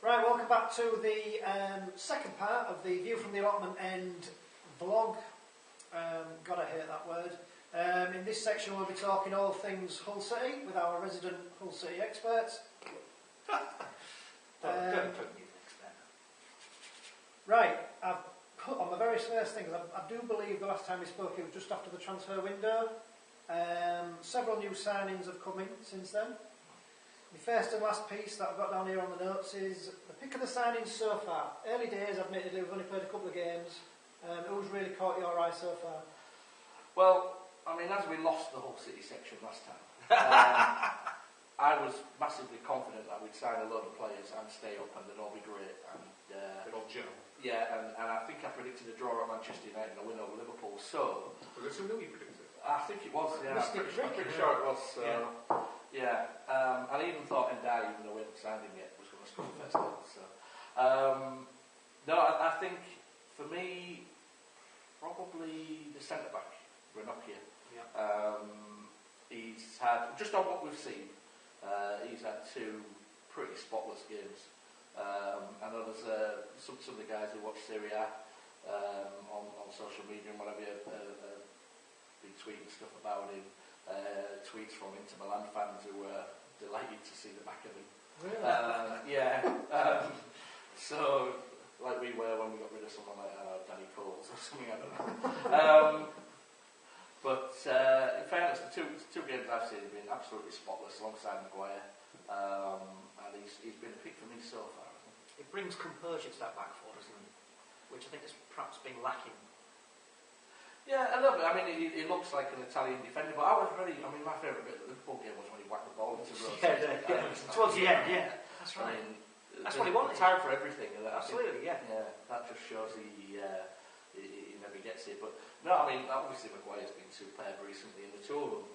Right, welcome back to the second part of the View from the Allotment End vlog. God, I hate that word. In this section we'll be talking all things Hull City with our resident Hull City experts. Right, I've put on the very first things, I do believe the last time we spoke it was just after the transfer window. Several new signings have come in since then. The first and last piece that I've got down here on the notes is the pick of the signings so far. Early days, admittedly, we've only played a couple of games. Who's really caught your eye so far? Well, I mean, as we lost the Hull City section last time, I was massively confident that we'd sign a load of players and stay up and they'd all be great. And they'd all gel. Yeah, and I think I predicted a draw at Manchester United and a win over Liverpool. So was it something you predicted? I think it was. Yeah, I'm pretty sure it was. Yeah. And I even thought Ndai, even though we hadn't signed him yet, was going to score the first goal. So, no, I think for me, probably the centre back, Ranocchia. Yeah. He's had, just on what we've seen, he's had two pretty spotless games. I know there's some of the guys who watch Serie A on social media and whatever have been tweeting stuff about him. Tweets from Inter Milan fans who were delighted to see the back of him. Really? So, like we were when we got rid of someone like Danny Coles or something, I don't know. But in fairness, the two games I've seen have been absolutely spotless alongside Maguire. And he's been a pick for me so far. It brings composure to that back four, doesn't it? Which I think has perhaps been lacking. Yeah, a little bit. I mean, he looks like an Italian defender, but my favourite bit of the Liverpool game was when he whacked the ball into Rose. Towards the end, yeah. That's right. I mean, that's what he wanted. Time for everything. And Absolutely, yeah, that just shows he never gets it. But no, I mean, obviously Maguire's been superb recently in the two of them.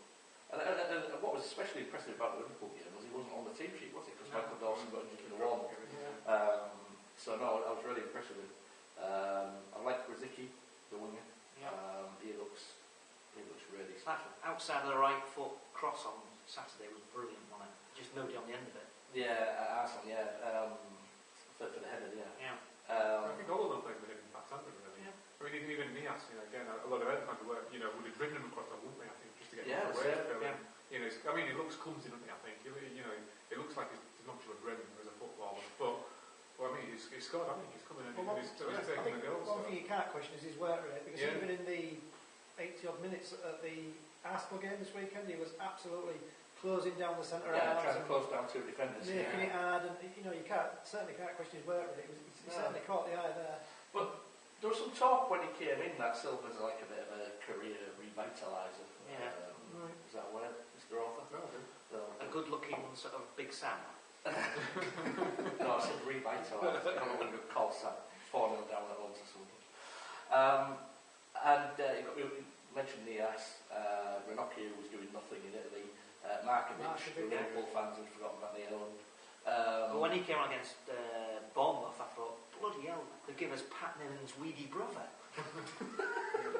And what was especially impressive about the Liverpool game was he wasn't on the team sheet, was he? Because Michael Dawson got injured in the one. So no, I was really impressed with him. I like Rosicky, the winger. He looks really special. Outside of the right foot cross on Saturday was brilliant, wasn't it? Just nobody on the end of it. Yeah, Arsenal, for the header, I think all of them played with him in back-handed, really. Yeah. I mean, even Nias, again, a lot of other kinds of work, would have driven him across that, wouldn't they, I think, just to get him away. I mean, he looks clumsy, doesn't he, I think. It looks like he's not sure bred as a footballer, but I mean, he's scored, I think he's coming in and he's taking the goals. One thing you can't question is his work rate, because even in the 80-odd minutes at the Arsenal game this weekend, he was absolutely closing down the centre halves. Trying to close down two defenders. Making it hard, and you certainly can't question his work rate. He certainly caught the eye there. But there was some talk when he came in that Silva's like a bit of a career revitaliser. Is that a word, Mr. Author? No, a good-looking sort of Big Sam. No, I said revitaliser. I don't know what you would call Sam. 4-0 down at once or something. You mentioned Nias, Ranocchia, who was doing nothing in Italy. Markovic, who Liverpool fans had forgotten about the own. But when he came on against Bournemouth, I thought, bloody hell, they've given us Pat Niven's weedy brother.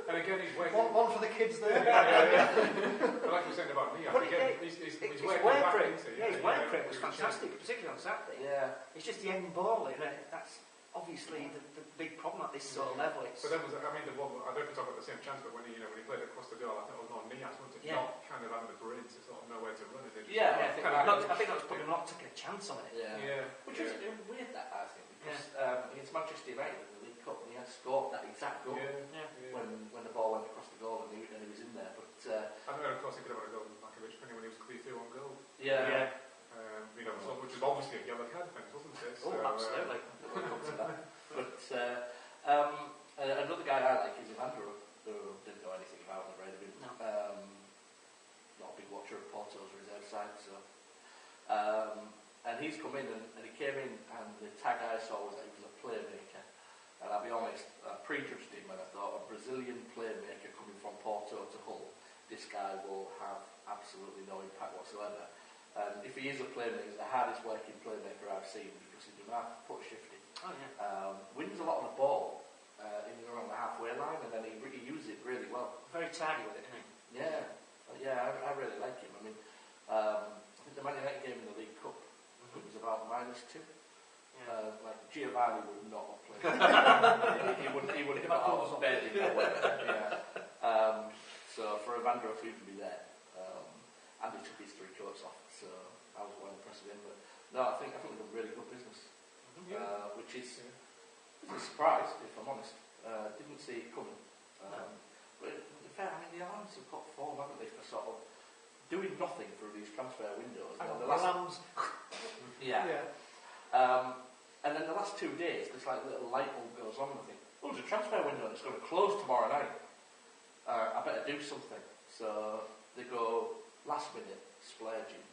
And again, he's waiting. One for the kids there. But like you were saying about Nias, he's work rate. His work rate was fantastic, particularly on Saturday. Yeah. It's just the end ball. That's obviously the big problem at this sort of level. But then I don't know if we talk about the same chance, but when he played across the goal, I think it was on Nias, wasn't it? Yeah. Not kind of having the brains to sort of know where to run it. I think that was probably not taking a chance on it. Which is weird, that I think, because against Manchester United in the League Cup, he had scored that exact goal when the ball went across the goal and he was in there. But I know, of course, he could have had a goal with Markovic when he was clear through on goal. Which was obviously a yellow card defence, wasn't it? So, absolutely. We'll come to that. But another guy I like is Evander, who didn't know anything about the Red Wing. No. Not a big watcher of Porto's reserve side, so. And he's come in and he came in and the tag I saw was that he was a playmaker. And I'll be honest, I prejudged him and I thought a Brazilian playmaker coming from Porto to Hull, this guy will have absolutely no impact whatsoever. And if he is a playmaker, he's the hardest working playmaker I've seen because he does not put shift in. Wins a lot of the ball in and around the halfway line, and then he uses it really well. Very tidy with it, isn't he? I really like him. I mean, I think the Man United game in the League Cup, it was about -2. Like Giovanni would not have played. he wouldn't have got out of bed in that way. Yeah. So for Evander to even be there, and he took his 3 coats off, so I was well impressed with him. But no, I think we've done really good business, which is a surprise, if I'm honest. Didn't see it coming. But in fact, I mean, the Alarms have got form, haven't they, for sort of doing nothing through these transfer windows. The Alarms. Yeah. And then the last 2 days, this like little light bulb goes on, and I think, oh, there's a transfer window and it's going to close tomorrow night. I better do something. So they go last minute splurging,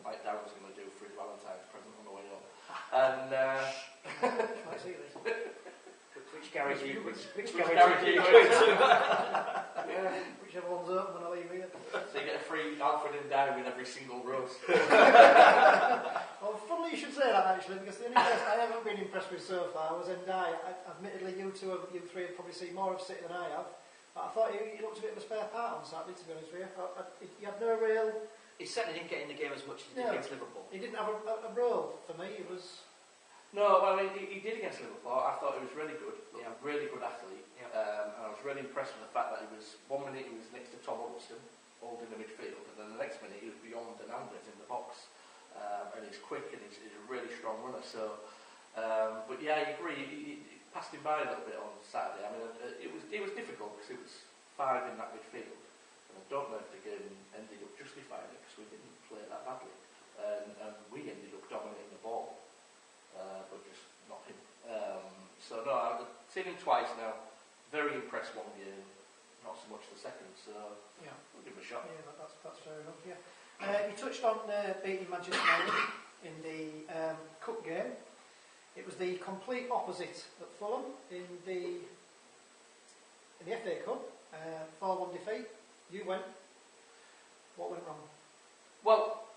like Darren's going to do for his Valentine's present on the way home. And I see this. Which garage are you going to? Yeah. Whichever one's open when I leave here. So you get a free Alfred and Darren with every single roast. Well, funnily you should say that actually, because the only place I haven't been impressed with so far was Endai. Admittedly, you three have probably seen more of City than I have. But I thought he looked a bit of a spare part on Saturday, to be honest with you. He had no real... He certainly didn't get in the game as much as he did against Liverpool. He didn't have a role for me. It was... No, well, he did against Liverpool. I thought he was really good. Yeah, really good athlete. Yeah. And I was really impressed with the fact that he was, 1 minute he was next to Tom Huddleston, holding the midfield, and then the next minute he was beyond Hernandez in the box. And he's quick and he's a really strong runner. So, but yeah, I agree. He passed him by a little bit on Saturday. I mean, it was difficult because it was 5 in that midfield, and I don't know if the game ended up justifying it because we didn't play that badly, and we ended up dominating the ball, but just not him. So no, I've seen him twice now. Very impressed one game, not so much the second. So yeah, we'll give him a shot. Yeah, that's fair enough. Yeah. You touched on beating Manchester United in the cup game. It was the complete opposite at Fulham in the FA Cup. 4-1 defeat. You went. What went wrong? Well,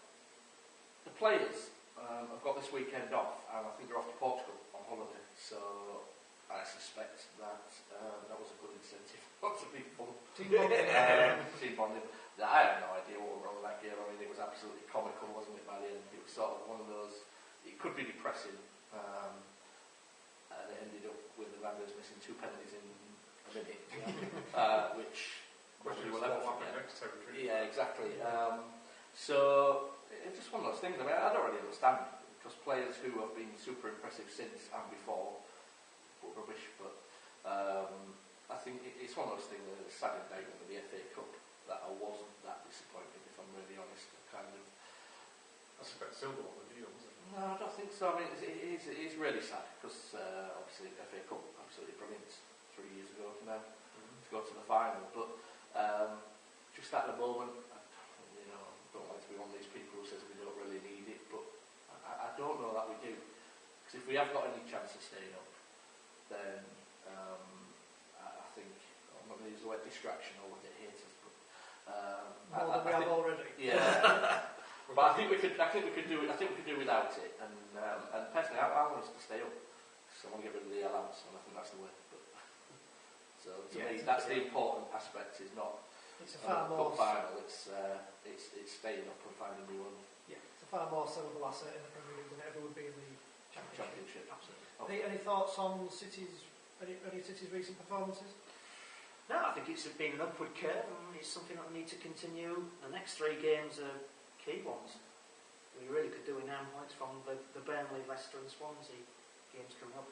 the players have got this weekend off, and I think they're off to Portugal on holiday. So I suspect that that was a good incentive. Lots of people. Team bonding. Team bonding. I have no idea what went wrong with that game. I mean, it was absolutely comical, wasn't it, by the end? It was sort of one of those, it could be depressing, and it ended up with the Rangers missing 2 penalties in a minute, which we will never forget. Yeah, exactly. So, it's just one of those things. I mean, I don't really understand, because players who have been super impressive since and before were rubbish, but I think it's one of those things, a sad indictment of the FA Cup, that I wasn't that disappointed, if I'm really honest. Kind of. That's a bit silver on the deal, wasn't it? No, I don't think so. I mean, it is really sad because obviously the FA Cup absolutely brilliant 3 years ago now to go to the final. But just at the moment, I don't like to be one of these people who says we don't really need it, but I don't know that we do. Because if we have got any chance of staying up, then I think I'm not going to use the word distraction or look at haters. More than we have already. Yeah, but I think we could do it. I think we could do without it. And personally, I want us to stay up. So I want to get rid of the allowance, and I think that's the way. But, so to me, that's the important aspect. Is not. It's a far more more. Final. It's staying up and finding new one. Yeah, it's a far more sellable asset in the Premier League than it ever would be in the Championship. Absolutely. Okay. Any thoughts on City's recent performances? No, I think it's been an upward curve and it's something that we need to continue. The next 3 games are key ones. We really could do with 9 points from the Burnley, Leicester and Swansea games coming up.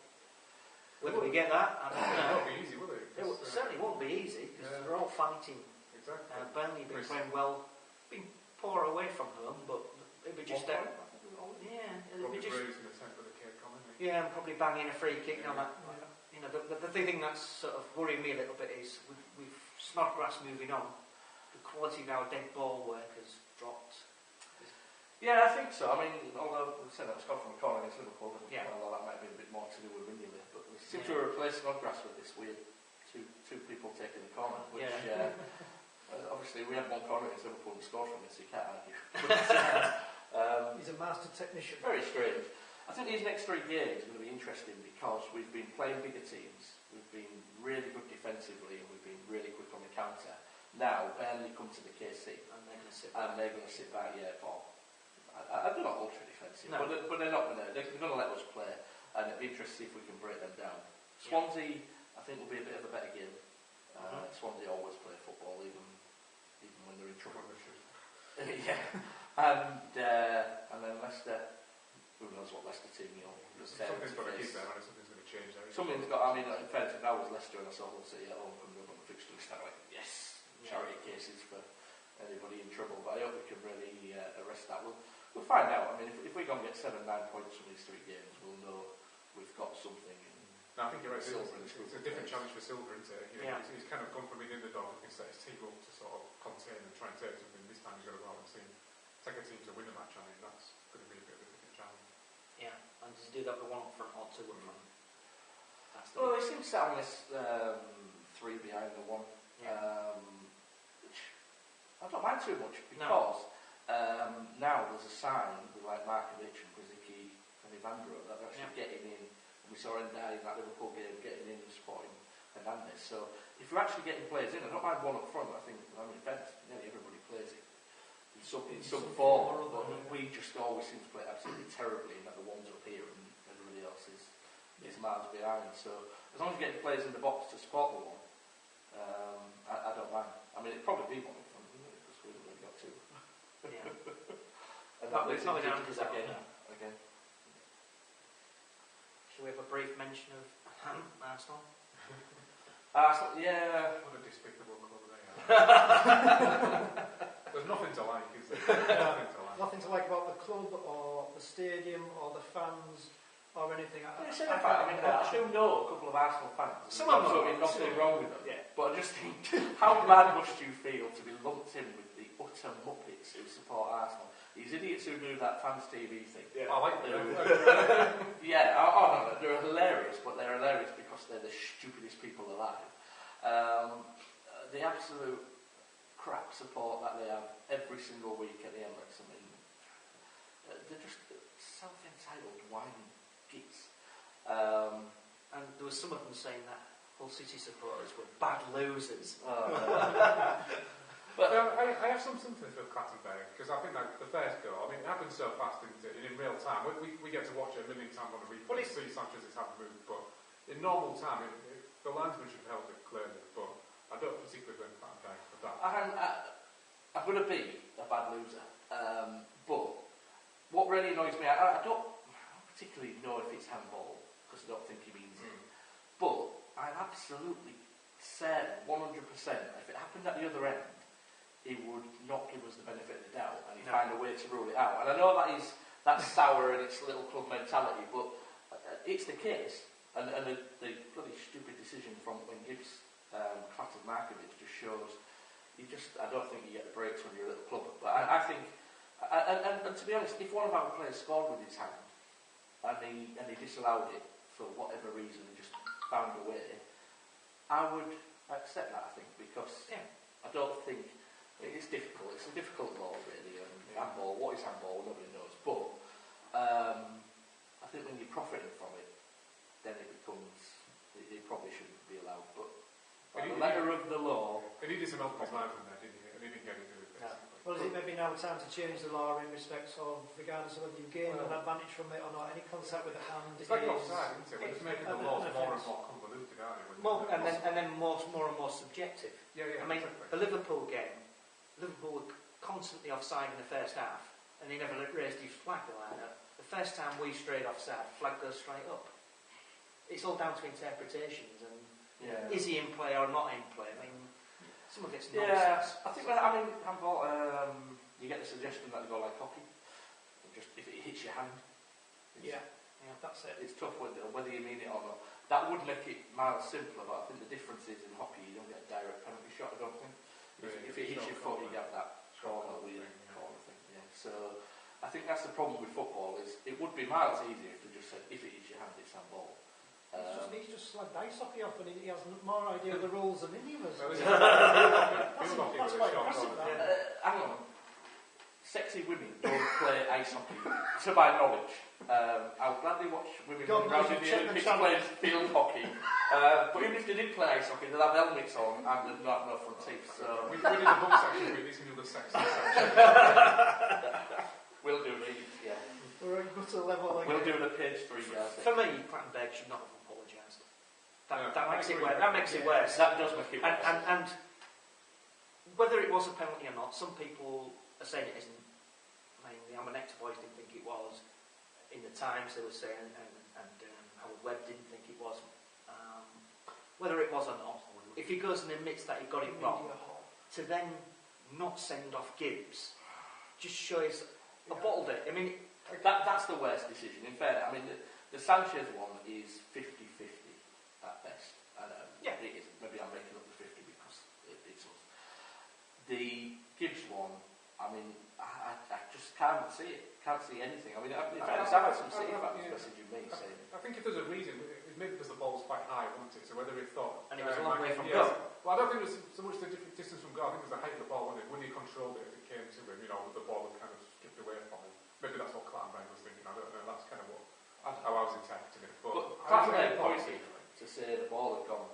Whether we get that, I don't know. It won't be easy, will it? It certainly won't be easy because they're all fighting. Exactly. Burnley have been playing well, been poor away from home, but it'll be just it'll be just raising the temper of the kid, can't they? Yeah, and probably banging a free kick now that. The thing that's sort of worrying me a little bit is with Snodgrass moving on, the quality of our dead ball work has dropped. Yeah, I think so. I mean, although we said that was gone from a corner against Liverpool, although that might have been a bit more to do with Windermere, but we seem to have replaced Snodgrass with this weird two people taking the corner, which obviously we had 1 corner against Liverpool and scored from it, so you can't argue. He's a master technician. Very strange. I think these next 3 games are going to be interesting because we've been playing bigger teams, we've been really good defensively, and we've been really quick on the counter. Now, Burnley come to the KC, and they're going to sit back. For I don't know, ultra defensive, but they're not going to. They're going to let us be interested to see if we can break them down. Swansea, I think, will be a bit of a better game. Swansea always play football, even when they're in trouble. Yeah, and then Leicester. Who knows what Leicester team you'll something's got to keep there, and something's going to change there. Something's got. I mean, in fairness, if I was Leicester and I saw Hull City at home coming up on the fixture list, I'd be like, yes, charity cases for anybody in trouble. But I hope we can really arrest that. We'll find out. I mean, if we go and get 7-9 points from these 3 games, we'll know we've got something. No, I think you're right. It's a different challenge for Silver, isn't it? You know, he's kind of gone from being in the dog and set his team up to sort of contain and try and take something. This time he's got to go out and take a team to win a match. I mean, that's going to be a bit of a different challenge. Yeah, and does he do that with 1 up front or 2 up front? Well, he seems set on this 3 behind the 1, which I don't mind too much because now there's a sign with like Markovic and Brzicki and Ivandro that they're actually getting in. And we saw Endai in that Liverpool game getting in and supporting Hernandez. So if you're actually getting players in, I don't mind 1 up front. I think nearly everybody plays it in some form, but we just always seem to play absolutely terribly in that the 1's up here and everybody else is miles behind. So as long as you're getting players in the box to support the 1, I don't mind. I mean, it'd probably be 1 up front, wouldn't it? Because we've only got 2. And it's not again. Shall we have a brief mention of Arsenal? Arsenal, yeah. What a despicable club they are. There's nothing to like, is there? Nothing to like about the club or the stadium or the fans or anything. I do know a couple of Arsenal fans. Some of them. Absolutely nothing wrong with them. Yeah. But I just think, how bad must you feel to be lumped in with the utter muppets who support Arsenal? These idiots who do that fans TV thing. Yeah. I like them. No, they're hilarious, but they're hilarious because they're the stupidest people alive. The absolute crap support that they have every single week at the Emirates. I mean, they're just self-entitled whining gits. And there was some of them saying that Hull City supporters were bad losers. But I have something for Clattenburg, because I think that the first goal, I mean, it happened so fast, didn't it? And in real time, we get to watch it a million times on the replay and see Sanchez's hand move, but in normal time, the linesman should have held it clearly, but I don't particularly blame Clattenburg for that. I'm going to be a bad loser, but what really annoys me, I don't particularly know if it's handball, because I don't think he means it, but I'm absolutely certain, 100%, if it happened at the other end, he would not give us the benefit of the doubt and he'd find a way to rule it out. And I know that's sour and it's little club mentality, but it's the case. And the bloody stupid decision from when Gibbs clattered Markovic just shows I don't think you get the breaks when you're a little club. But I think, and to be honest, if one of our players scored with his hand and he disallowed it for whatever reason and just found a way, I would accept that, I think, because I don't think it's difficult. It's a difficult law, really. Handball, what is handball? Nobody knows. But I think when you're profiting from it, then it probably shouldn't be allowed. But by the letter of the law, he needed some help from there, didn't he? And he didn't get into it. Well, is it maybe now time to change the law in respect of, regardless of whether you gain an advantage from it or not, any contact with the hand? It's like offside, isn't it? We're just making the laws more and more convoluted, aren't we? And then more and more subjective. Yeah, I mean, the Liverpool game, Liverpool were constantly offside in the first half, and he never raised his flag like that. The first time we strayed offside, flag goes straight up. It's all down to interpretations, and is he in play or not in play? I mean, some of it's nonsense. I think handball, you get the suggestion that they go like hockey, just if it hits your hand. That's it. It's tough whether you mean it or not. That would make it miles simpler, but I think the difference is in hockey you don't get a direct penalty shot, I don't think. If it hits your foot, you get that corner thing. Yeah. So I think that's the problem with football. Is it would be miles easier if they just said if it hits your hand, it's handball. He's just slagged ice hockey off, and he has more idea of the rules than any of us. That's quite impressive. Hang on. Sexy women don't play ice hockey, to my knowledge. I'll gladly watch women running around in the Olympics playing field hockey. But even if they did play ice hockey, they'll have helmets on and they'll not have no front teeth. So we did a book section, we need to do the sexy section. We'll do these, yeah. Alright, but to the level like we'll do the page 3 guys. For me, Clattenburg should not have apologised. That makes it worse. That does make it worse. And whether it was a penalty or not, some people are saying it isn't. I mean, the Amanecta boys didn't think it was. In the Times, they were saying, and Howard Webb didn't think it was. Whether it was or not, if he goes and admits that he got it wrong, to then not send off Gibbs just shows a bottled it. I mean, that's the worst decision. In fairness, I mean, the Sanchez one is 50-50 at best. It is. Maybe I'm making up the 50 because it's us. The Gibbs one, I mean, I just can't see it. Can't see anything. I mean, in fairness, I've had some city fans messaging me saying... I think if there's a reason, it's maybe because the ball was quite high, wasn't it? So whether it thought... And it was a long way from goal. Well, I don't think it was so much the distance from goal. I think it was the height of the ball, wasn't it? When he controlled it as it came to him, the ball had kind of skipped away from him. Maybe that's what Clattenburg was thinking. I don't know. That's kind of how I was interpreting it. But Clattenburg pointed to say the ball had gone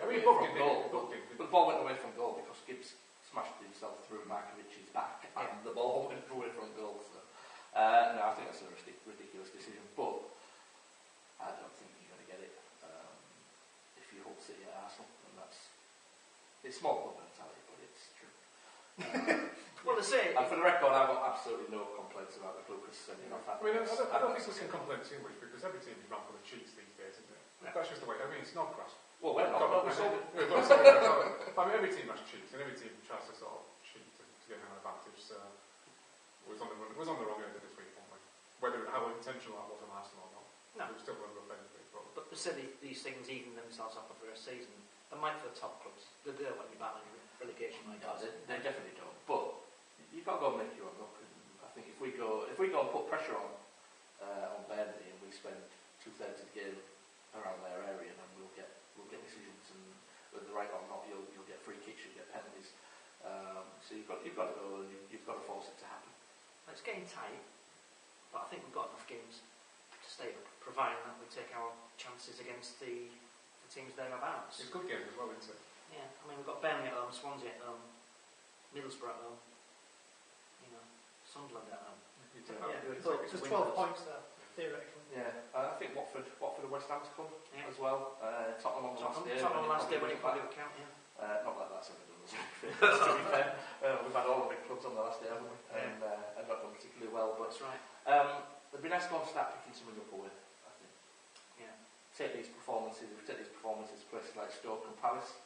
away from goal. But the ball went away from goal because Gibbs smashed himself through Markovic's back and the ball went away from goal. So. No, I think that's a ridiculous decision, but I don't think you're going to get it if you hold City at Arsenal, and it's small club mentality, but it's true. Well, to say, and for the record, I've got absolutely no complaints about the Lucas sending off. I mean, I don't think we can complain too much because every team is run for the cheats these days, isn't it? Yeah. That's just the way. I mean, it's not grass. Well, we're not. I mean, every team has cheats, and every team tries to sort of cheat to get an advantage. So it was on the wrong end of this week, wasn't we? Whether how intentional that was on Arsenal or not, no. It was still one of the benefits. But to say these things even themselves up for a season, they might for the top clubs. They do when you're battling relegation like that. They definitely don't. But you've got to go and make your own luck. And I think if we go and put pressure on Burnley and we spend 2/3 of the game around their area, then we'll get decisions, and whether they're right or not, you'll get free kicks, you'll get penalties. So you've got to go and you've got to force it to happen. It's getting tight, but I think we've got enough games to stay up, providing that we take our chances against the teams thereabouts. It's good games as well, isn't it? Yeah, I mean we've got Burnley at home, Swansea at home, Middlesbrough at home, Sunderland at home. There's 12 points there, theoretically. Yeah, I think Watford and West Ham to come as well. Tottenham on the last day. Tottenham on the last day when it probably would count, not that that's ever done us any favours, to be fair. We've had all the big clubs on the last day, haven't we? And not done particularly well, but... That's right. It'd be nice to go and start picking something up away, I think. Yeah. If we take these performances to places like Stoke and Palace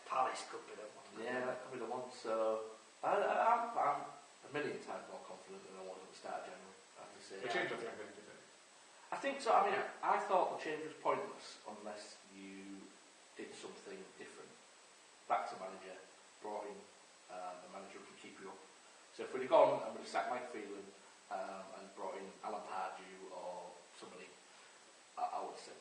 could be the one. Yeah, that could be the one. So I'm a million times more confident than I was at the start of January, I have to say. The change of thing, didn't it? I think so. I mean, I thought the change was pointless unless you did something different. Back to manager, brought in a manager who can keep you up. So if we'd have gone and we'd have sacked Mike Phelan and brought in Alan Pardew or somebody, I would have said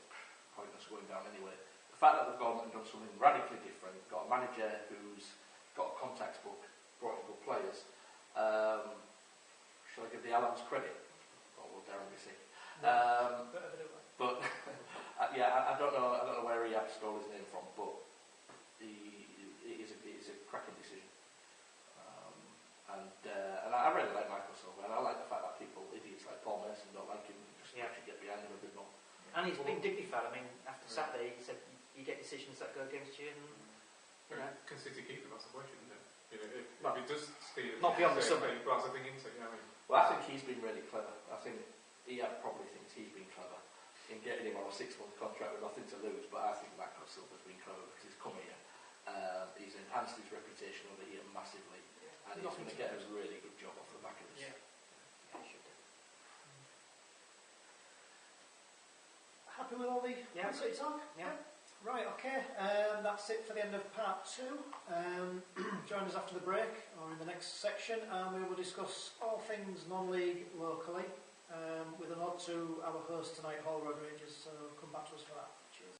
pointless going down anyway. The fact that we've gone and done something radically different, got a manager who's got a contacts book, brought in good players. Shall I give the Alans credit? Or will Darren be sick? But I don't know where he had stole his name from, but it is a cracking decision. And I really like Michael Silver, and I like the fact that idiots like Paul Mason don't like him, just actually get behind him a bit more. And he's been dignified. I mean, after Saturday, he said you get decisions that go against you, and Can City keep him? That's the question, isn't it? If it does stay, not beyond the summer. That's the thing, isn't it? Well, I think he's been really clever. I think he probably thinks he's been clever in getting him on a 6-month contract with nothing to lose. But I think Michael Silver's been clever because he's come here. He's enhanced his reputation over here massively, and he's going to get us a really good job off the back of this. Yeah. Happy with all the City talk? Yeah. Right, okay. That's it for the end of part 2. Join us after the break or in the next section, and we will discuss all things non-league locally with a nod to our host tonight, Hall Road Rangers. So come back to us for that.